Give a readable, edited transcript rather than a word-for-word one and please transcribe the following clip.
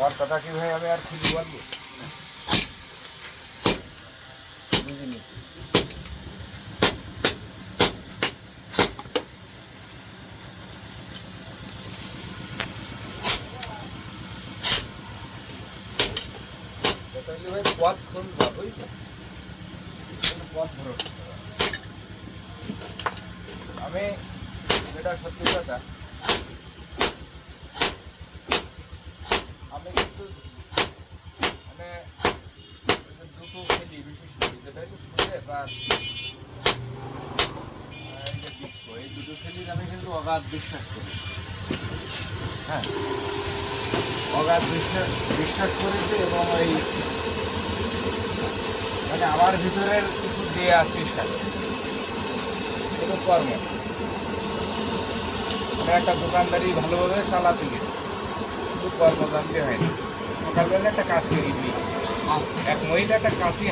আমার কথা কি ভাই আমি আর খুঁজে পারবো? বুঝিনি। তাহলে ভাই পথ খুঁজবা, বুঝলি? পথ ভরসা করা। আমি যেটা সত্যি কথা, আমি কিন্তু মানে দুটো ছেলে বিশেষ করে যেটা হলো সুদেব আর এই যে দীপ্ত, এই দুটো ছেলের আমি কিন্তু অগাধ বিশ্বাস করি। হ্যাঁ, অগাধ বিশ্বাস করেছি এবং ওই মানে আমার ভিতরের কিছু দেওয়ার চেষ্টা করি শুধু কর্ম। মানে একটা দোকানদারি ভালোভাবে চালাতে গেলে শুধু কর্ম জানতে হয় না। সকালবেলা একটা কাজ করি, এক মহিলা একটা কাশি